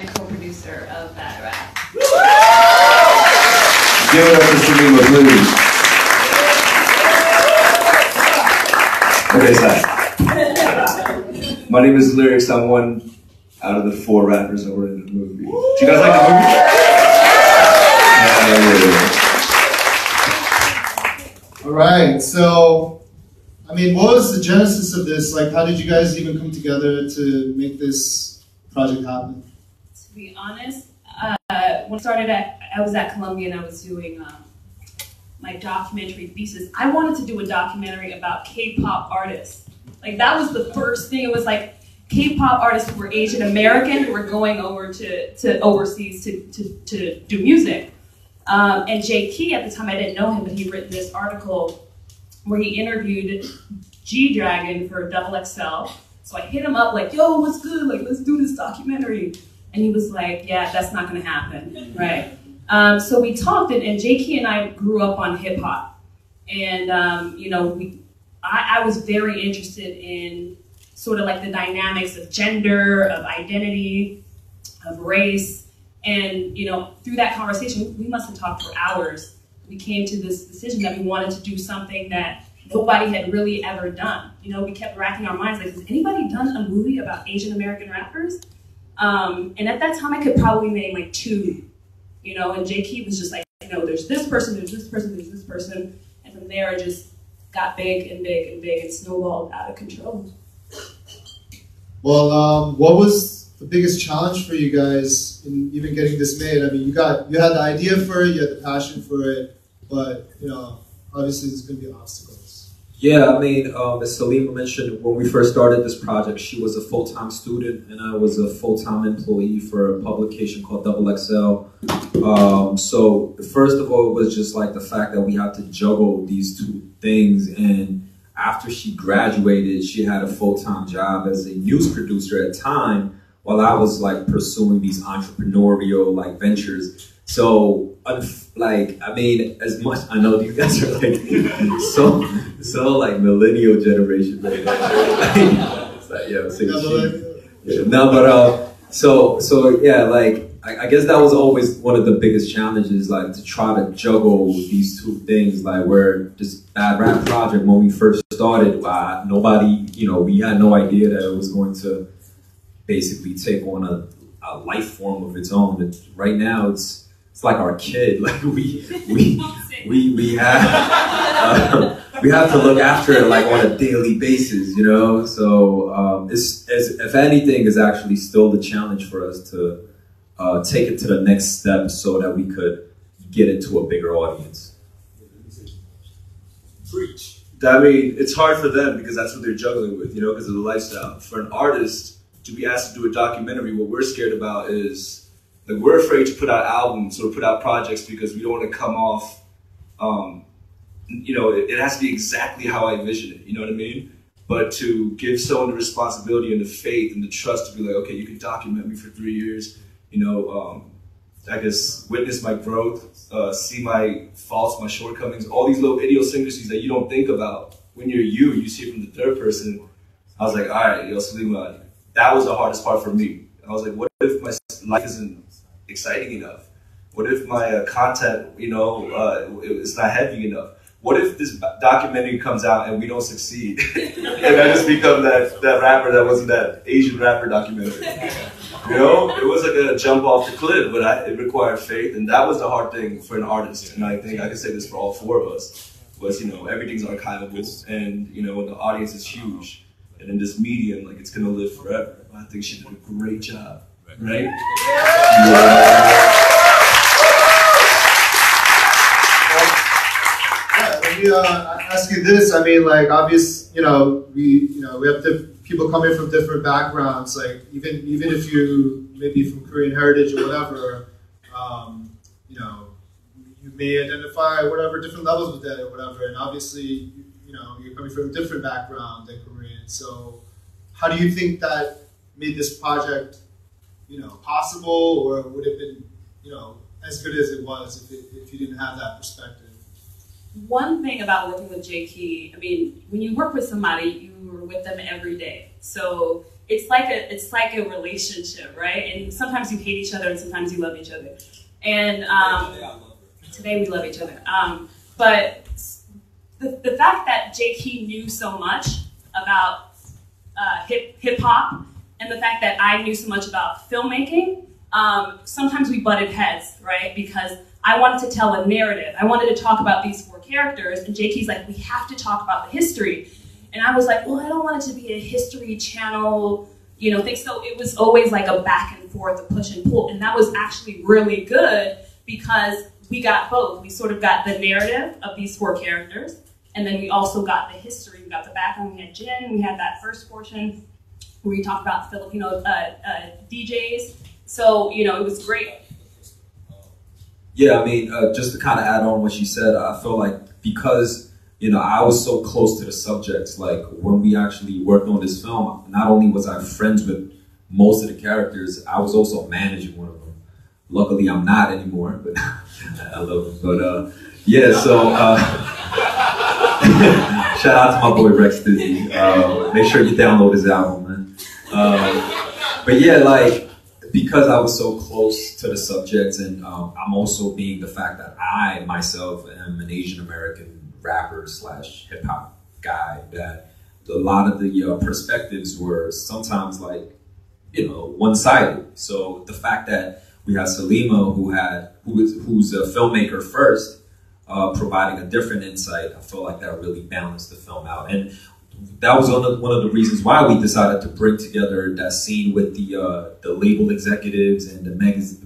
and co-producer of that rap. Give it up to Salima, please. Okay, sorry. My name is Lyrics. I'm one out of the 4 rappers that were in the movie. Do you guys like the movie? All right, so, I mean, what was the genesis of this? Like, how did you guys even come together to make this project happen? To be honest, when I was at Columbia and I was doing my documentary thesis. I wanted to do a documentary about K-pop artists. Like, that was the first thing. It was like K-pop artists who were Asian American who were going over to overseas to do music. And Jay Key, at the time I didn't know him, but he'd written this article where he interviewed G-Dragon for XXL. So I hit him up like, yo, what's good? Like, let's do this documentary. And he was like, yeah, that's not gonna happen, right? So we talked, and Jay Key and I grew up on hip hop. And, you know, I was very interested in sort of like the dynamics of gender, of identity, of race. And, you know, through that conversation, we must have talked for hours. We came to this decision that we wanted to do something that nobody had really ever done. You know, we kept racking our minds, like, has anybody done a movie about Asian American rappers? And at that time, I could probably name like 2, you know, and Jay Key was just like, you know, there's this person, there's this person, there's this person. And from there, it just got big and big and big and snowballed out of control. Well, what was the biggest challenge for you guys in even getting this made? I mean, you had the idea for it, you had the passion for it, but, you know, obviously there's going to be obstacles. Yeah, I mean, as Salima mentioned, when we first started this project, she was a full-time student and I was a full-time employee for a publication called XXL. So first of all, it was just like the fact that we had to juggle these 2 things. And after she graduated, she had a full-time job as a news producer at the time while I was like pursuing these entrepreneurial like ventures. So, like, I mean, as much, I know these guys are like, so like millennial generation, right? It's like, yeah, no, but, so yeah, like, I guess that was always one of the biggest challenges, like, to try to juggle these 2 things, like, where this Bad Rap project, when we first started, nobody, you know, we had no idea that it was going to basically take on a life form of its own. Right now, it's like our kid. Like we have to look after it like on a daily basis, you know. So if anything, is actually still the challenge for us to take it to the next step so that we could get it to a bigger audience. Preach. I mean, it's hard for them because that's what they're juggling with, you know, because of the lifestyle. For an artist to be asked to do a documentary, what we're scared about is, like, we're afraid to put out albums or put out projects because we don't want to come off, you know, it has to be exactly how I envision it, you know what I mean? But to give someone the responsibility and the faith and the trust to be like, okay, you can document me for 3 years, you know, I guess witness my growth, see my faults, my shortcomings, all these little idiosyncrasies that you don't think about when you see it from the third person. I was like, all right, yo, Salima, that was the hardest part for me. I was like, what if my life isn't exciting enough? What if my content, you know, it's not heavy enough? What if this documentary comes out and we don't succeed? And I just become that rapper that wasn't that Asian rapper documentary. You know, it was like a jump off the cliff, but it required faith, and that was the hard thing for an artist. And I think I can say this for all 4 of us, was, you know, everything's archivable, and, you know, the audience is huge. And in this medium, like, it's gonna live forever. I think she did a great job, right? Let me ask you this. I mean, like, obvious, you know, we have people coming from different backgrounds. Like, even if you maybe from Korean heritage or whatever, you know, you may identify whatever different levels with that or whatever. And obviously, you know, you're coming from a different background than Korean. So, how do you think that made this project, you know, possible, or would have been, you know, as good as it was if you didn't have that perspective? One thing about working with Jay Key, I mean, when you work with somebody, you are with them every day. So it's like a relationship, right? And sometimes you hate each other and sometimes you love each other. And today we love each other. But the fact that J.K. knew so much about hip hop, and the fact that I knew so much about filmmaking, sometimes we butted heads, right? Because I wanted to tell a narrative. I wanted to talk about these 4 characters, and J.K.'s like, we have to talk about the history. And I was like, well, I don't want it to be a History Channel, thing. So it was always like a back and forth, a push and pull. And that was actually really good because we got both. We sort of got the narrative of these 4 characters, and then we also got the history. We got the background. We had Jin. We had that first portion where we talked about Filipino DJs. So, it was great. Yeah, I mean, just to kind of add on what she said, I feel like because, I was so close to the subjects, like when we actually worked on this film, not only was I friends with most of the characters, I was also managing one of them. Luckily, I'm not anymore, but I love him. But yeah, so shout out to my boy Rex Dizzy. Make sure you download his album, man. But yeah, like, because I was so close to the subjects, and I'm also being the fact that I myself am an Asian American rapper / hip hop guy, that a lot of the perspectives were sometimes like, one-sided. So the fact that we had Salima, who's a filmmaker first, providing a different insight, I feel like that really balanced the film out. And that was one of the reasons why we decided to bring together that scene with the label executives and the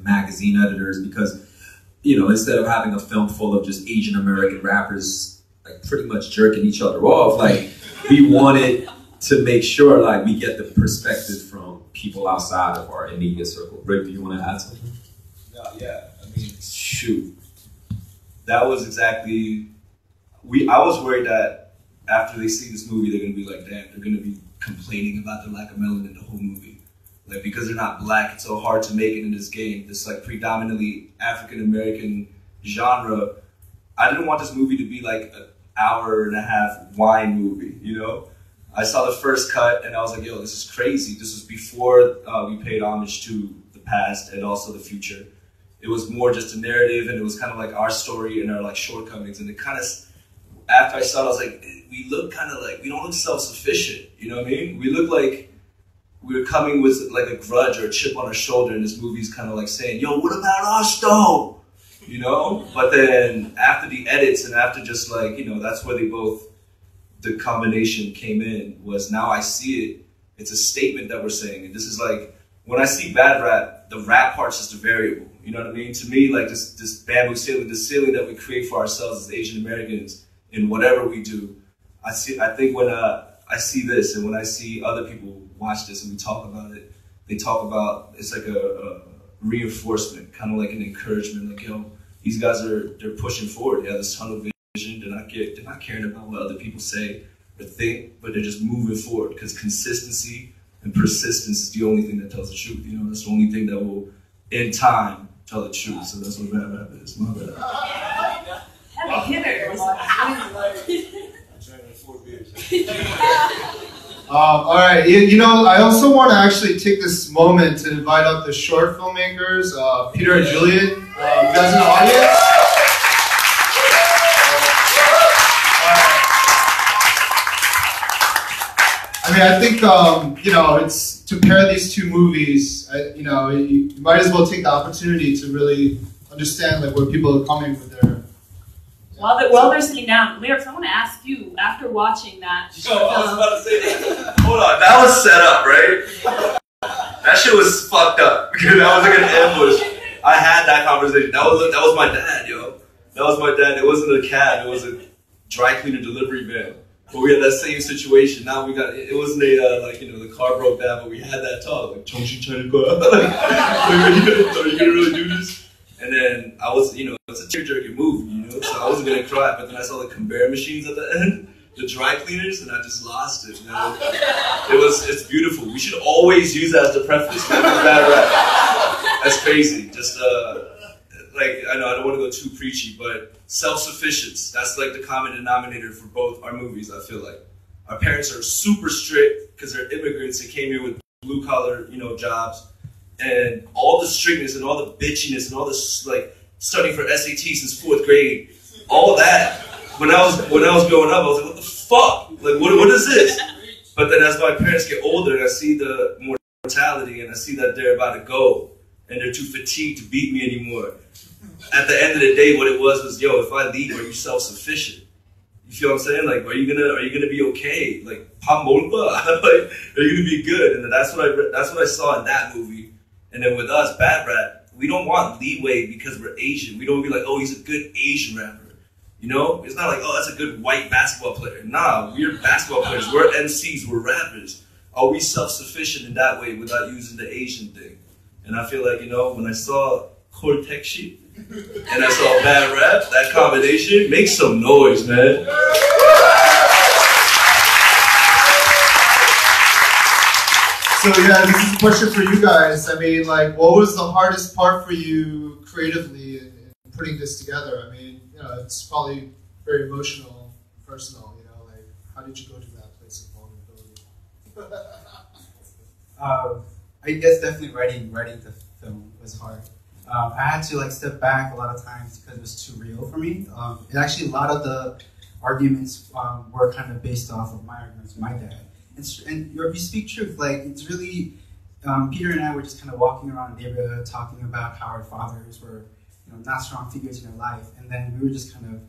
magazine editors, because, instead of having a film full of just Asian American rappers like pretty much jerking each other off, like we wanted to make sure like we get the perspective from people outside of our immediate circle. Rick, do you want to add something? No, yeah. I mean, shoot. That was exactly... I was worried that after they see this movie, they're going to be like, damn, they're going to be complaining about the lack of melanin in the whole movie. Like, because they're not black, it's so hard to make it in this game. This, like, predominantly African-American genre. I didn't want this movie to be like an hour-and-a-half wine movie, I saw the first cut and I was like, yo, this is crazy. This was before we paid homage to the past and also the future. It was more just a narrative, and it was kind of like our story and our like shortcomings. And it kind of, after I saw it, I was like, we look kind of like, we don't look self-sufficient, you know what I mean? We look like we were coming with like a grudge or a chip on our shoulder, and this movie's kind of like saying, yo, what about us though? But then after the edits and after just like, that's where the combination came in, was now I see it. It's a statement that we're saying. And this is like, when I see bad rap, the rap part's just a variable. You know what I mean? To me, like this bamboo ceiling, the ceiling that we create for ourselves as Asian Americans in whatever we do. I think when I see this, and when I see other people watch this and we talk about it, they talk about, it's like a reinforcement, kind of like an encouragement, like, yo, these guys they're pushing forward. They have this tunnel vision. They're not caring about what other people say or think, but they're just moving forward, because consistency and persistence is the only thing that tells the truth. That's the only thing that will, in time, tell the truth. So that's what bad rap is. My bad. Heavy hitters. All right, I also want to actually take this moment to invite up the short filmmakers, Peter and Julian. You guys in the audience? I mean, I think, it's to pair these 2 movies, you might as well take the opportunity to really understand like where people are coming with their... While they're sitting down, Lyrics, I want to ask you, after watching that... I was about to say that. Hold on, that was set up, right? That shit was fucked up, because that was like an ambush. I had that conversation. That was my dad, yo. That was my dad. It wasn't a cab, it was a dry cleaner delivery van. But we had that same situation. Now we got, it wasn't the car broke down, but we had that talk. Like, Chongqing trying to go out. Are you gonna really do this? And then I was, it's a tear-jerking movie, so I wasn't gonna cry. But then I saw the conveyor machines at the end, the dry cleaners, and I just lost it. It's beautiful. We should always use that as the preface for bad rap. That's crazy. Just I know I don't want to go too preachy, but self-sufficiency, that's like the common denominator for both our movies. I feel like our parents are super strict because they're immigrants that came here with blue collar, jobs, and all the strictness and all the bitchiness and all this like studying for SAT since 4th grade, all that. When I was growing up, I was like, what the fuck? Like, what is this? But then as my parents get older, and I see the mortality, and I see that they're about to go, and they're too fatigued to beat me anymore. At the end of the day, what it was, yo, if I leave, are you self-sufficient? You feel what I'm saying? Like, are you gonna be okay? Like, like, are you gonna be good? And then that's what I saw in that movie. And then with us, Bad Rap, we don't want leeway because we're Asian. We don't be like, oh, he's a good Asian rapper. It's not like, oh, that's a good white basketball player. Nah, we're basketball players. We're MCs. We're rappers. Are we self-sufficient in that way without using the Asian thing? And I feel like, when I saw Cortex shit and I saw Bad Rap, that combination makes some noise, man. So yeah, this is a question for you guys. I mean, like, what was the hardest part for you creatively in putting this together? I mean, it's probably very emotional, personal. Like, how did you go to that place of vulnerability? I guess definitely writing the film was hard. I had to step back a lot of times because it was too real for me. And actually, a lot of the arguments were kind of based off of my arguments with my dad. And you speak truth. Like, it's really, Peter and I were just kind of walking around the neighborhood talking about how our fathers were, not strong figures in our life. And then we were just kind of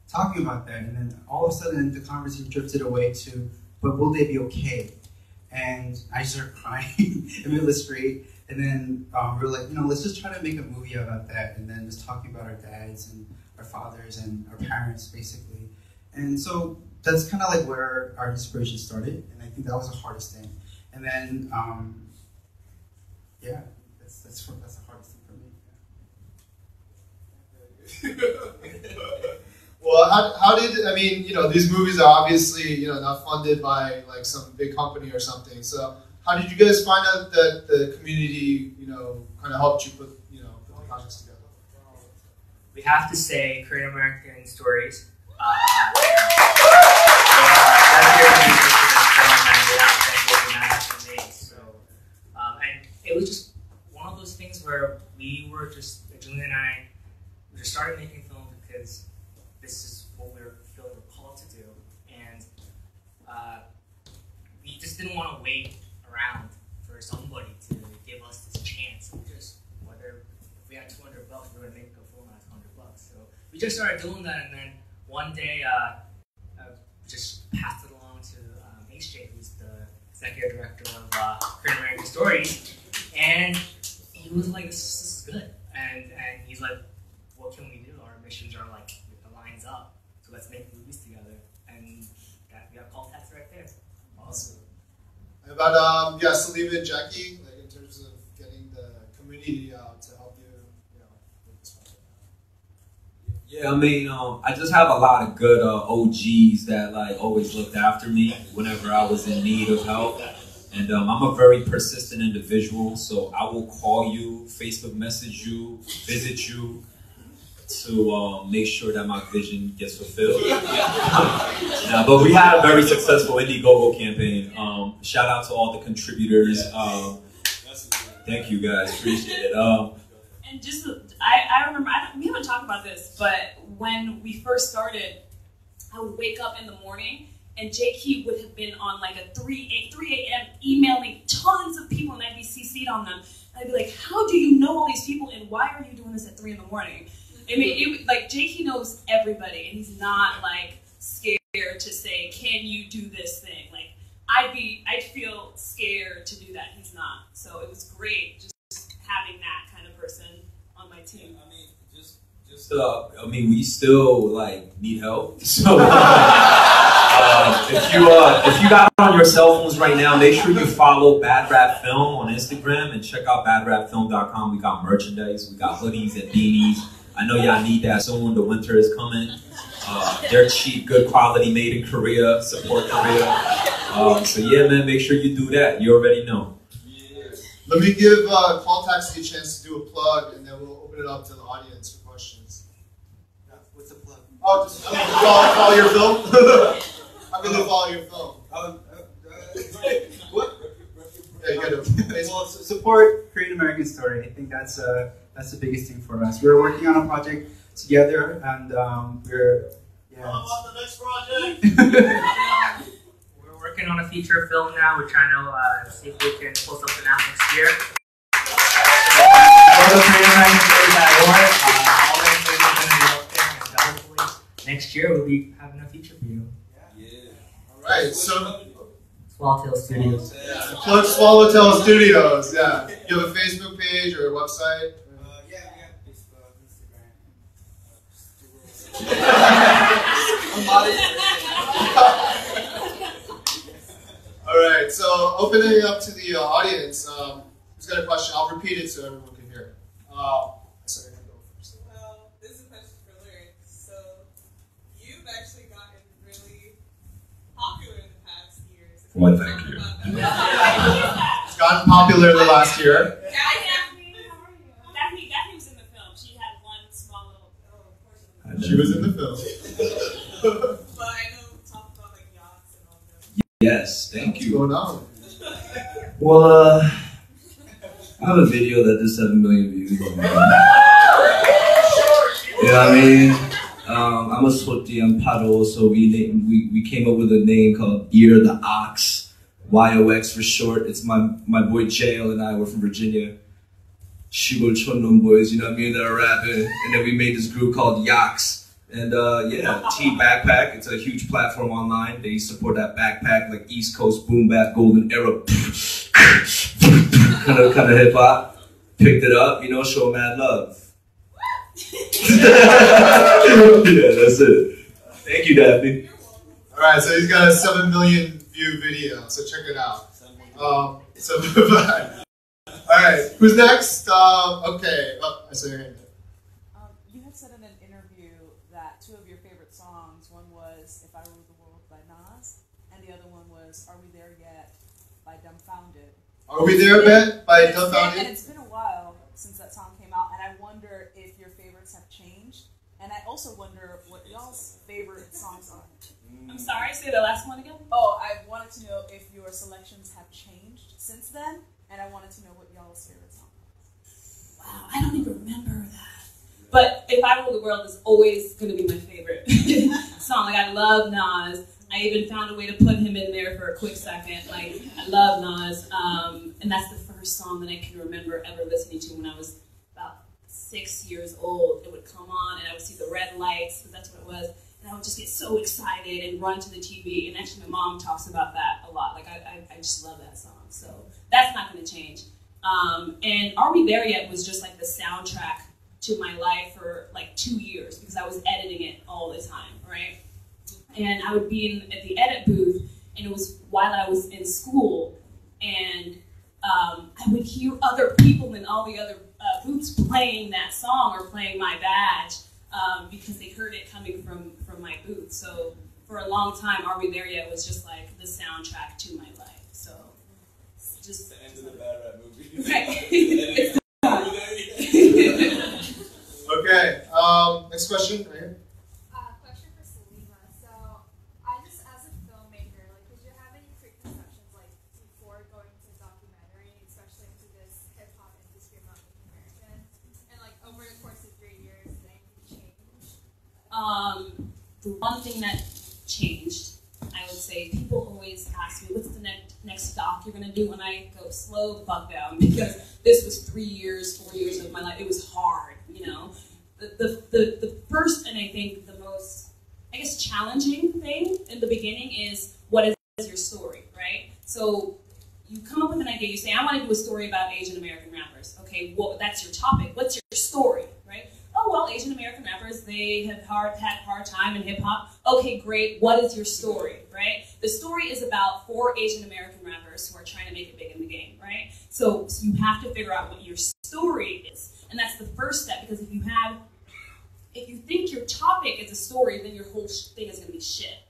talking about that. And then all of a sudden, the conversation drifted away to, but will they be okay? And I started crying in the middle of the street. And then we were like, let's just try to make a movie about that. And then just talking about our dads and our fathers and our parents, basically. And so that's kind of like where our inspiration started. And I think that was the hardest thing. And then, yeah, that's the hardest thing for me. Well, how did, these movies are obviously, not funded by like some big company or something. So how did you guys find out that the community, kind of helped you put the projects together? We have to say Korean American Stories. And it was just one of those things where we were just, Julia and I, we just started making film because this is what we were feeling called to do. And we just didn't want to wait around for somebody to give us this chance. Whether if we had $200, we were going to make a film at $200. So we just started doing that, and then one day just passed it along to HJ, who's the executive director of Korean American Stories, and he was like, this is good. And he's like, what can we do? Our missions are like, the lines up, so let's make movies together. And we got call text right there. Awesome. And about Salim and Jackie, like in terms of getting the community out to help you, with this project. Yeah, I just have a lot of good OGs that always looked after me whenever I was in need of help. And I'm a very persistent individual, so I will call you, Facebook message you, visit you to make sure that my vision gets fulfilled. But we had a very successful Indiegogo campaign. Shout out to all the contributors. Thank you guys, appreciate it. And just, I remember, we haven't talked about this, but when we first started, I would wake up in the morning and JQ would have been on like a 3 a.m. emailing tons of people, and I'd be CC'd on them. And I'd be like, how do you know all these people, and why are you doing this at 3 in the morning? JQ knows everybody, and he's not like scared to say, can you do this thing? Like, I'd feel scared to do that. He's not. So it was great just having that kind of person on my team. We still need help. So if you got on your cell phones right now, make sure you follow Bad Rap Film on Instagram and check out badrapfilm.com. We got merchandise, we got hoodies and beanies. I know y'all need that soon. The winter is coming. They're cheap, good quality, made in Korea. Support Korea. So yeah, man, make sure you do that. You already know. Let me give Contacts a chance to do a plug, and then we'll open it up to the audience for questions. What's the plug? Oh, just follow your film. I'm going to follow your film. What? Yeah, you gotta. Well, support Korean American story. I think that's the biggest thing for us. We're working on a project together, and we're on the next project. We're working on a feature film now. We're trying to see if we can pull something out next year. Go to KoreanAmericanStory.org. All the information is going to be up there, and hopefully next year we'll be having a feature for you. All right, so Swallowtail Studios. plug Swallowtail Studios. Yeah, you have a Facebook page or a website? we have Facebook, Instagram. All right, so opening up to the audience. Who's got a question? I'll repeat it so everyone can hear. Sorry, I'll go first. Well, this is a question for Lyric. So, you've actually gotten really popular in the past years. Well, thank you. It's gotten popular in the last year. Daphne was in the film. She had one small little portion. She was in the film. But I know we talked about like yachts and all that. Yes, thank What's you. going on? Well, I have a video that does 7 million views. You know what I mean? I'm a Swati, I'm Pado, so we came up with a name called Ear the Ox, YOX for short. It's my boy Jail and I were from Virginia. Shigol Chonnum boys, you know what I mean, that are rapping. And then we made this group called Yox. And yeah, T Backpack, it's a huge platform online. They support that backpack, like East Coast boom bap, golden era, kind of hip hop. Picked it up, you know, show mad love. Yeah, that's it. Thank you, Daphne. All right, so he's got a 7 million view video, so check it out. All right, who's next? Okay, I saw your hand. You had said in an interview that two of your favorite songs, one was If I Ruled the World by Nas, and the other one was Are We There Yet by Dumbfounded. Are We There Yet by And Dumbfounded? it's been a while since that song came out, and I wonder if your favorites have changed, and I also wonder what y'all's favorite songs are. I'm sorry, say the last one again. Oh, I wanted to know if your selections have changed since then, and I wanted to know what y'all's favorite song was. Wow, I don't even remember that. But If I Rule the World is always going to be my favorite song. Like, I love Nas. I even found a way to put him in there for a quick second. Like, I love Nas. And that's the first song that I can remember ever listening to when I was about 6 years old. It would come on and I would see the red lights, because that's what it was. And I would just get so excited and run to the TV. And actually, my mom talks about that a lot. Like, I just love that song. So that's not going to change. And Are We There Yet was just like the soundtrack to my life for like 2 years, because I was editing it all the time, right? And I would be at the edit booth, and it was while I was in school, and I would hear other people in all the other booths playing that song or playing my badge, because they heard it coming from my booth. So for a long time, Are We There Yet was just like the soundtrack to my life. So it's just The end of the bad rap movie. right. It's Okay, next question right here. Question for Salima. So, I just, as a filmmaker, like, did you have any preconceptions, like, before going to documentary, especially into this hip-hop industry about Native American? And, like, over the course of 3 years, did anything change? The one thing that changed, I would say, people always ask me, what's the next doc you're going to do? And I go, slow the fuck down, because this was 3 years, 4 years of my life. It was hard, you know. The first, and I think the most, I guess, challenging thing in the beginning is, what is your story, right? So you come up with an idea, you say, I want to do a story about Asian American rappers. Okay, well, that's your topic. What's your story, right? Oh, well, Asian American rappers, they have had a hard time in hip hop. Okay, great. What is your story, right? The story is about 4 Asian American rappers who are trying to make it big in the game, right? So you have to figure out what your story is. And that's the first step, because if you think your topic is a story, then your whole thing is going to be shit.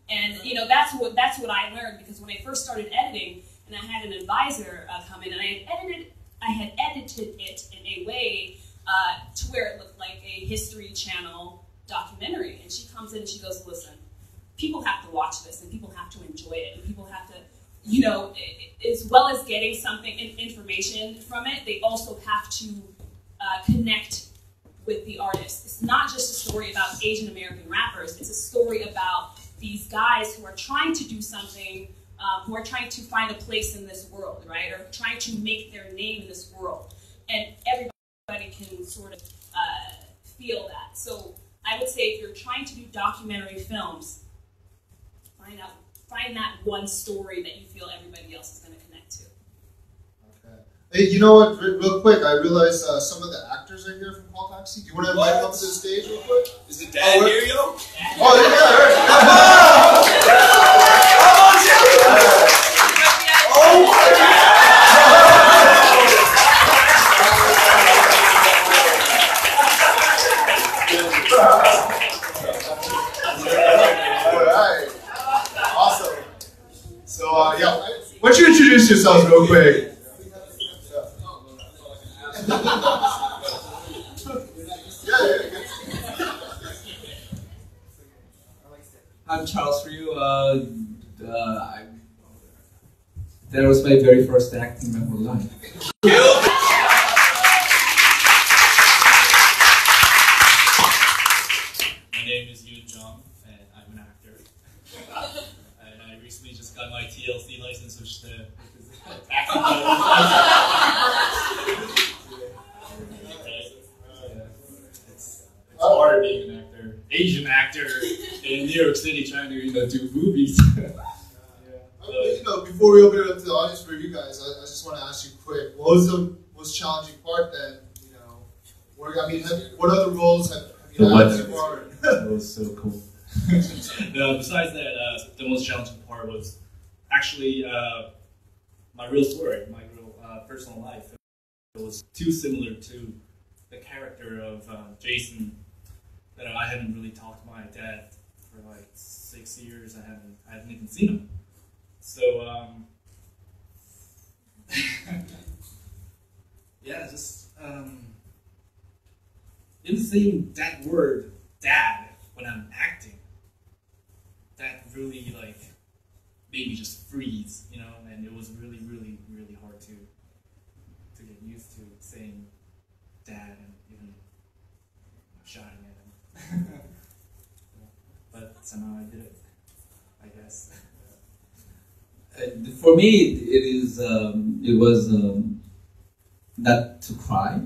And you know, that's what I learned, because when I first started editing, and I had an advisor come in, and I had edited it in a way to where it looked like a History Channel documentary. And she comes in and she goes, listen, people have to watch this, and people have to enjoy it, and people have to you know, as well as getting something, information from it, they also have to connect with the artist. It's not just a story about Asian American rappers, it's a story about these guys who are trying to do something, who are trying to find a place in this world, right? Or trying to make their name in this world. And everybody can sort of feel that. So I would say if you're trying to do documentary films, find that one story that you feel everybody else is going to connect to. Okay. Hey, you know what? Real quick, I realized some of the actors are here from Call Taxi. Do you want to invite them up to the stage real quick? Is it Dad here, yo? Oh, Alright. Awesome. So, yeah, why don't you introduce yourselves real quick? I'm Charles Ryu. That was my very first act in my whole life. My name is Yoon Jung, and I'm an actor. And I recently just got my TLC license, which is the acting It's hard being an actor, Asian actor in New York City, trying to do movies. You know, before we open it up to the audience for you guys, I just want to ask you quick: what was the most challenging part then? You know, what other roles have you had so far? That was so cool. No, besides that, the most challenging part was actually my real story, my real personal life. It was too similar to the character of Jason that I hadn't really talked to my dad for like 6 years. I hadn't even seen him. So yeah, just in seeing that word "dad" when I'm acting, that really like made me just freeze, you know. And it was really, really, really hard to get used to saying "dad" and even shouting at him. But somehow I did it, I guess. For me, it was not to cry.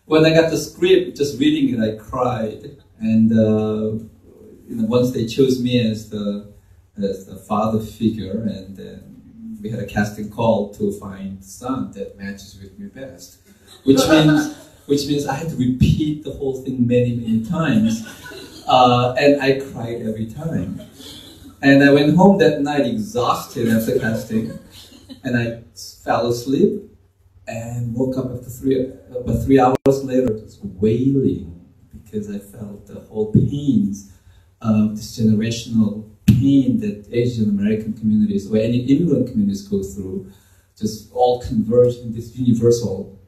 When I got the script, just reading it, I cried. And once they chose me as the father figure, and then we had a casting call to find son that matches with me best, which means I had to repeat the whole thing many, many times, and I cried every time. And I went home that night exhausted after casting, and I fell asleep and woke up after about 3 hours later, just wailing because I felt the whole pains of this generational pain that Asian American communities or any immigrant communities go through, just all converge in this universal,